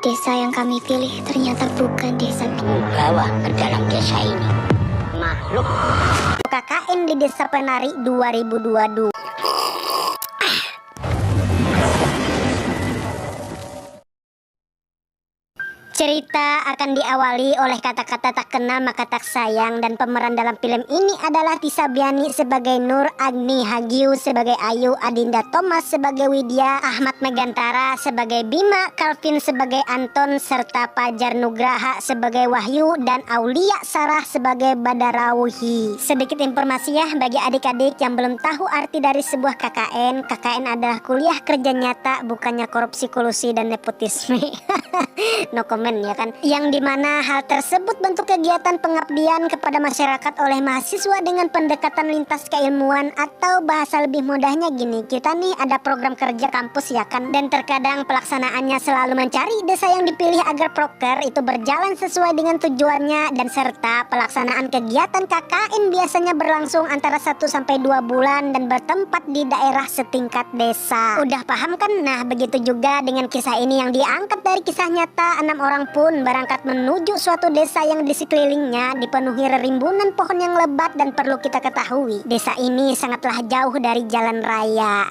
Desa yang kami pilih ternyata bukan desa Bawa ke dalam desa ini makhluk KKN di Desa Penari 2022. Cerita akan diawali oleh kata-kata tak kenal maka tak sayang, dan pemeran dalam film ini adalah Tisa Biani sebagai Nur, Agni Hagiu sebagai Ayu, Adinda Thomas sebagai Widya, Ahmad Megantara sebagai Bima, Calvin sebagai Anton, serta Fajar Nugraha sebagai Wahyu, dan Aulia Sarah sebagai Badarauhi. Sedikit informasi ya bagi adik-adik yang belum tahu arti dari sebuah KKN. KKN adalah kuliah kerja nyata, bukannya korupsi, kolusi, dan nepotisme. No comment ya kan, yang dimana hal tersebut bentuk kegiatan pengabdian kepada masyarakat oleh mahasiswa dengan pendekatan lintas keilmuan, atau bahasa lebih mudahnya gini, kita nih ada program kerja kampus ya kan, dan terkadang pelaksanaannya selalu mencari desa yang dipilih agar proker itu berjalan sesuai dengan tujuannya, dan serta pelaksanaan kegiatan KKN biasanya berlangsung antara 1-2 bulan dan bertempat di daerah setingkat desa. Udah paham kan? Nah begitu juga dengan kisah ini yang diangkat dari kisah nyata. 6 orang pun berangkat menuju suatu desa yang di sekelilingnya dipenuhi rimbunan pohon yang lebat, dan perlu kita ketahui desa ini sangatlah jauh dari jalan raya.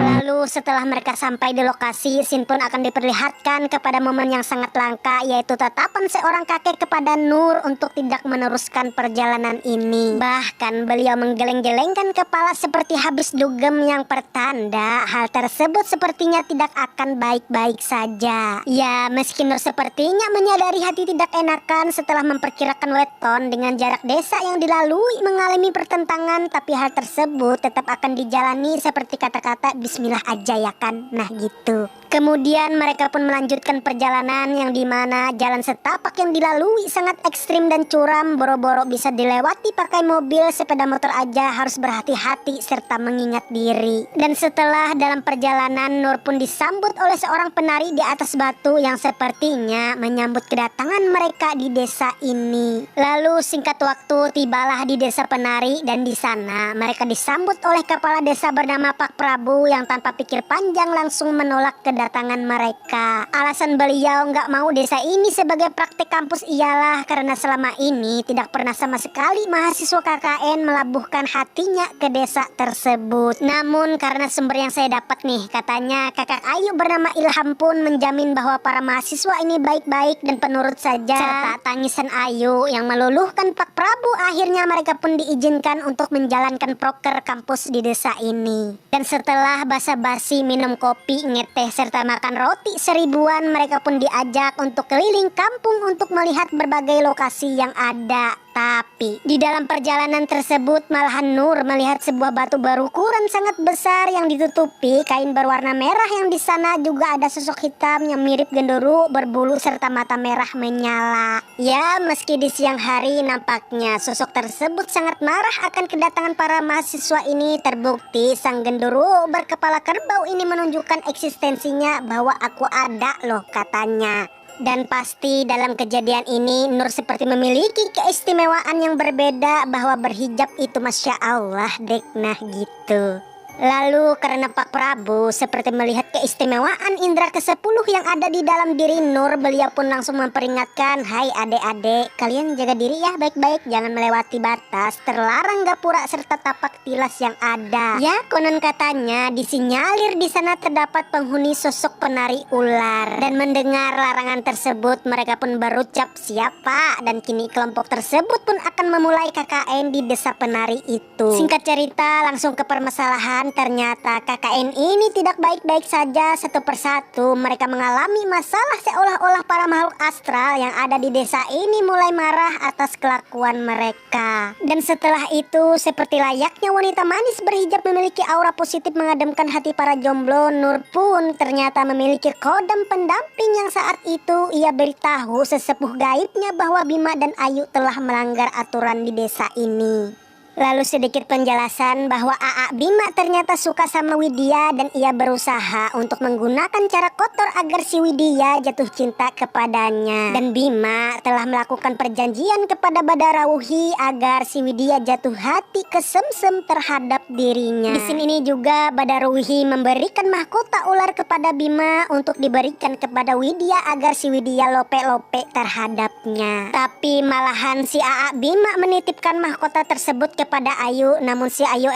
Lalu setelah mereka sampai di lokasi, scene pun akan diperlihatkan kepada momen yang sangat langka, yaitu tatapan seorang kakek kepada Nur untuk tidak meneruskan perjalanan ini. Bahkan beliau menggeleng-gelengkan kepala seperti habis dugem, yang pertanda hal tersebut sepertinya tidak akan baik-baik saja. Ya, meski Nur sepertinya menyadari hati tidak enakan setelah memperkirakan weton dengan jarak desa yang dilalui mengalami pertentangan, tapi hal tersebut tetap akan dijalani seperti kata-kata bismillah aja ya kan. Nah gitu. Kemudian mereka pun melanjutkan perjalanan yang dimana jalan setapak yang dilalui sangat ekstrim dan curam, boro-boro bisa dilewati pakai mobil, sepeda motor aja harus berhati-hati serta mengingat diri. Dan setelah dalam perjalanan, Nur pun disambut oleh seorang penari di atas batu yang sepertinya menyambut kedatangan mereka di desa ini. Lalu singkat waktu tibalah di desa penari, dan di sana mereka disambut oleh kepala desa bernama Pak Prabu yang tanpa pikir panjang langsung menolak kedatangan mereka. Alasan beliau nggak mau desa ini sebagai praktek kampus ialah karena selama ini tidak pernah sama sekali mahasiswa KKN melabuhkan hatinya ke desa tersebut. Namun karena sumber yang saya dapat nih, katanya kakak Ayu bernama Ilham pun menjamin bahwa para mahasiswa ini baik-baik dan penurut saja. Serta tangisan Ayu yang meluluhkan Pak Prabu, akhirnya mereka pun diizinkan untuk menjalankan proker kampus di desa ini. Dan setelah basa-basi minum kopi, ngeteh, serta makan roti seribuan, mereka pun diajak untuk keliling kampung untuk melihat berbagai lokasi yang ada. Tapi di dalam perjalanan tersebut malahan Nur melihat sebuah batu berukuran sangat besar yang ditutupi kain berwarna merah, yang di sana juga ada sosok hitam yang mirip genderuwo berbulu serta mata merah menyala. Ya, meski di siang hari nampaknya sosok tersebut sangat marah akan kedatangan para mahasiswa ini, terbukti sang genderuwo berkepala kerbau ini menunjukkan eksistensinya bahwa aku ada loh katanya. Dan pasti dalam kejadian ini Nur seperti memiliki keistimewaan yang berbeda, bahwa berhijab itu Masya Allah dek. Nah gitu. Lalu karena Pak Prabu seperti melihat keistimewaan indera ke-10 yang ada di dalam diri Nur, beliau pun langsung memperingatkan, hai adik-adik, kalian jaga diri ya baik-baik, jangan melewati batas, terlarang gapura serta tapak tilas yang ada. Ya, konon katanya disinyalir di sana terdapat penghuni sosok penari ular. Dan mendengar larangan tersebut, mereka pun berucap siapa, dan kini kelompok tersebut pun akan memulai KKN di desa penari itu. Singkat cerita, langsung ke permasalahan. Ternyata KKN ini tidak baik-baik saja. Satu persatu mereka mengalami masalah, seolah-olah para makhluk astral yang ada di desa ini mulai marah atas kelakuan mereka. Dan setelah itu, seperti layaknya wanita manis berhijab memiliki aura positif mengademkan hati para jomblo, Nur pun ternyata memiliki kodam pendamping yang saat itu ia beritahu sesepuh gaibnya bahwa Bima dan Ayu telah melanggar aturan di desa ini. Lalu sedikit penjelasan bahwa Aa Bima ternyata suka sama Widya dan ia berusaha untuk menggunakan cara kotor agar si Widya jatuh cinta kepadanya. Dan Bima telah melakukan perjanjian kepada Badarauhi agar si Widya jatuh hati kesemsem terhadap dirinya. Di sini ini juga Badarauhi memberikan mahkota ular kepada Bima untuk diberikan kepada Widya agar si Widya lope-lope terhadapnya. Tapi malahan si Aa Bima menitipkan mahkota tersebut kepada Ayu, namun si Ayu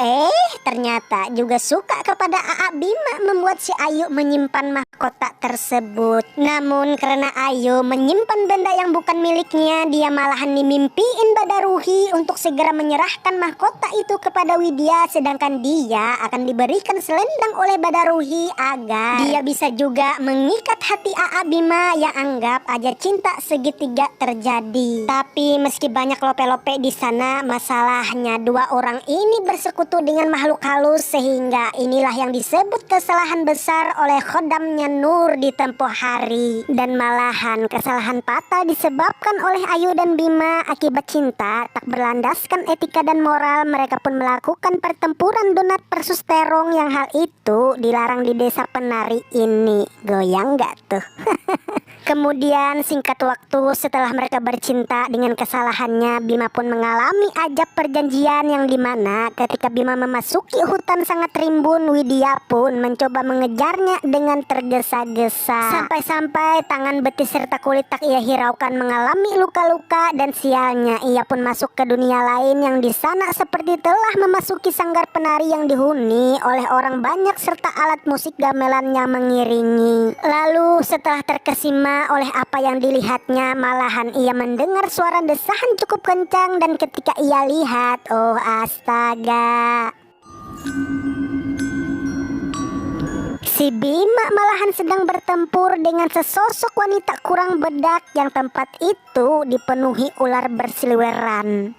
ternyata juga suka kepada Aa Bima, membuat si Ayu menyimpan mahkota tersebut. Namun karena Ayu menyimpan benda yang bukan miliknya, dia malahan dimimpiin Badarauhi untuk segera menyerahkan mahkota itu kepada Widya, sedangkan dia akan diberikan selendang oleh Badarauhi agar dia bisa juga mengikat hati Aa Bima yang anggap aja cinta segitiga terjadi. Tapi meski banyak lope-lope di sana, masalahnya dua orang ini bersekutu dengan makhluk halus, sehingga inilah yang disebut kesalahan besar oleh khodamnya Nur di tempo hari. Dan malahan kesalahan fatal disebabkan oleh Ayu dan Bima akibat cinta tak berlandaskan etika dan moral. Mereka pun melakukan pertempuran donat versus terong, yang hal itu dilarang di desa penari ini. Goyang gak tuh? Kemudian singkat waktu setelah mereka bercinta dengan kesalahannya, Bima pun mengalami ajab perjanjian yang dimana ketika Bima memasuki hutan sangat rimbun, Widya pun mencoba mengejarnya dengan tergesa-gesa. Sampai-sampai tangan betis serta kulit tak ia hiraukan mengalami luka-luka, dan sialnya ia pun masuk ke dunia lain yang di sana seperti telah memasuki sanggar penari yang dihuni oleh orang banyak serta alat musik gamelan yang mengiringi. Lalu setelah terkesima oleh apa yang dilihatnya, malahan ia mendengar suara desahan cukup kencang, dan ketika ia lihat, oh astaga, si Bima malahan sedang bertempur dengan sesosok wanita kurang bedak yang tempat itu dipenuhi ular bersiliweran.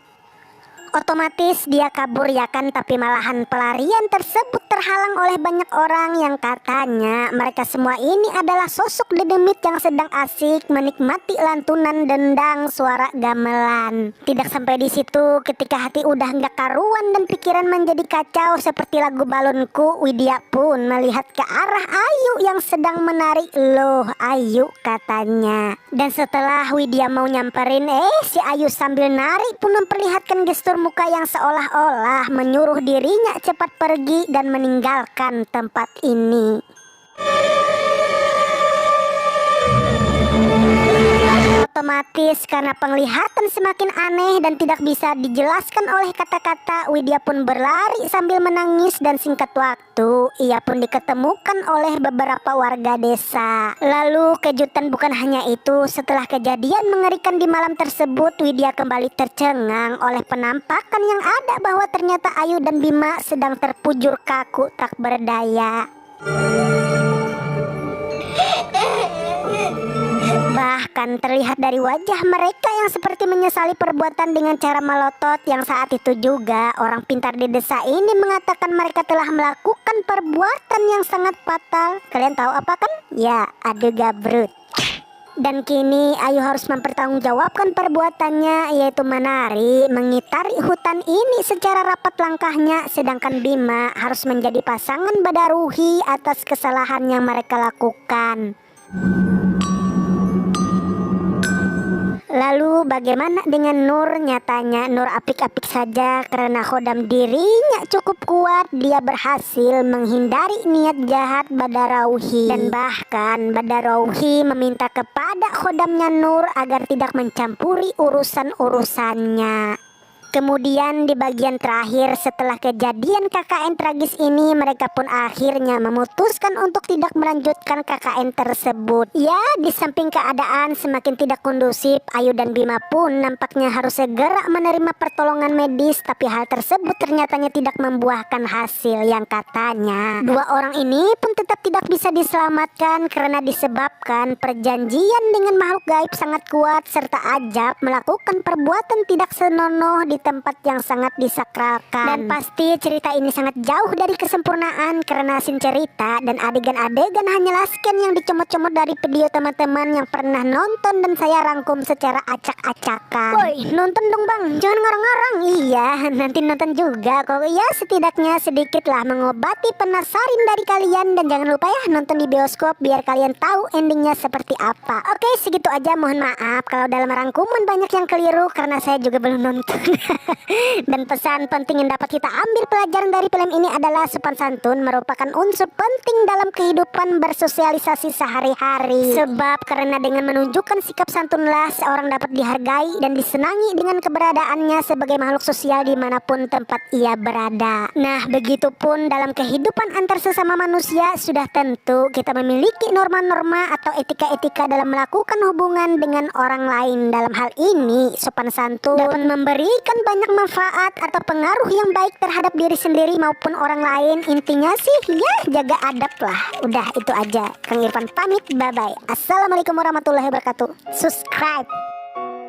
Otomatis dia kabur ya kan, tapi malahan pelarian tersebut terhalang oleh banyak orang yang katanya mereka semua ini adalah sosok dedemit yang sedang asik menikmati lantunan dendang suara gamelan. Tidak sampai di situ, ketika hati udah nggak karuan dan pikiran menjadi kacau seperti lagu balonku, Widya pun melihat ke arah Ayu yang sedang menari. Loh Ayu, katanya. Dan setelah Widya mau nyamperin, si Ayu sambil nari pun memperlihatkan gestur muka yang seolah-olah menyuruh dirinya cepat pergi dan meninggalkan tempat ini. Otomatis karena penglihatan semakin aneh dan tidak bisa dijelaskan oleh kata-kata, Widya pun berlari sambil menangis, dan singkat waktu ia pun diketemukan oleh beberapa warga desa. Lalu kejutan bukan hanya itu, setelah kejadian mengerikan di malam tersebut, Widya kembali tercengang oleh penampakan yang ada bahwa ternyata Ayu dan Bima sedang terpujur kaku tak berdaya. Bahkan terlihat dari wajah mereka yang seperti menyesali perbuatan dengan cara melotot, yang saat itu juga orang pintar di desa ini mengatakan mereka telah melakukan perbuatan yang sangat fatal. Kalian tahu apa kan? Ya, adu gabrut. Dan kini Ayu harus mempertanggungjawabkan perbuatannya, yaitu menari mengitari hutan ini secara rapat langkahnya, sedangkan Bima harus menjadi pasangan Badarauhi atas kesalahan yang mereka lakukan. Lalu bagaimana dengan Nur? Nyatanya Nur apik-apik saja karena khodam dirinya cukup kuat. Dia berhasil menghindari niat jahat Badarauhi, dan bahkan Badarauhi meminta kepada khodamnya Nur agar tidak mencampuri urusan-urusannya. Kemudian di bagian terakhir setelah kejadian KKN tragis ini, mereka pun akhirnya memutuskan untuk tidak melanjutkan KKN tersebut. Ya, di samping keadaan semakin tidak kondusif, Ayu dan Bima pun nampaknya harus segera menerima pertolongan medis, tapi hal tersebut ternyatanya tidak membuahkan hasil, yang katanya dua orang ini pun tetap tidak bisa diselamatkan karena disebabkan perjanjian dengan makhluk gaib sangat kuat serta ajab melakukan perbuatan tidak senonoh di tempat yang sangat disakralkan. Dan pasti cerita ini sangat jauh dari kesempurnaan karena scene cerita dan adegan-adegan hanyalah scan yang dicomot-comot dari video teman-teman yang pernah nonton dan saya rangkum secara acak-acakan. Woi, nonton dong bang, jangan ngarang-ngarang. Iya, nanti nonton juga kok. Ya setidaknya sedikitlah mengobati penasaran dari kalian. Dan jangan lupa ya nonton di bioskop biar kalian tahu endingnya seperti apa. Oke, segitu aja, mohon maaf kalau dalam rangkuman banyak yang keliru karena saya juga belum nonton. Dan pesan penting yang dapat kita ambil pelajaran dari film ini adalah sopan santun merupakan unsur penting dalam kehidupan bersosialisasi sehari-hari. Sebab karena dengan menunjukkan sikap santunlah seorang dapat dihargai dan disenangi dengan keberadaannya sebagai makhluk sosial dimanapun tempat ia berada. Nah, begitupun dalam kehidupan antar sesama manusia, sudah tentu kita memiliki norma-norma atau etika-etika dalam melakukan hubungan dengan orang lain. Dalam hal ini, sopan santun dapat memberikan banyak manfaat atau pengaruh yang baik terhadap diri sendiri maupun orang lain. Intinya sih, ya jaga adab lah. Udah itu aja. Kang Irfan pamit, bye-bye. Assalamualaikum warahmatullahi wabarakatuh. Subscribe.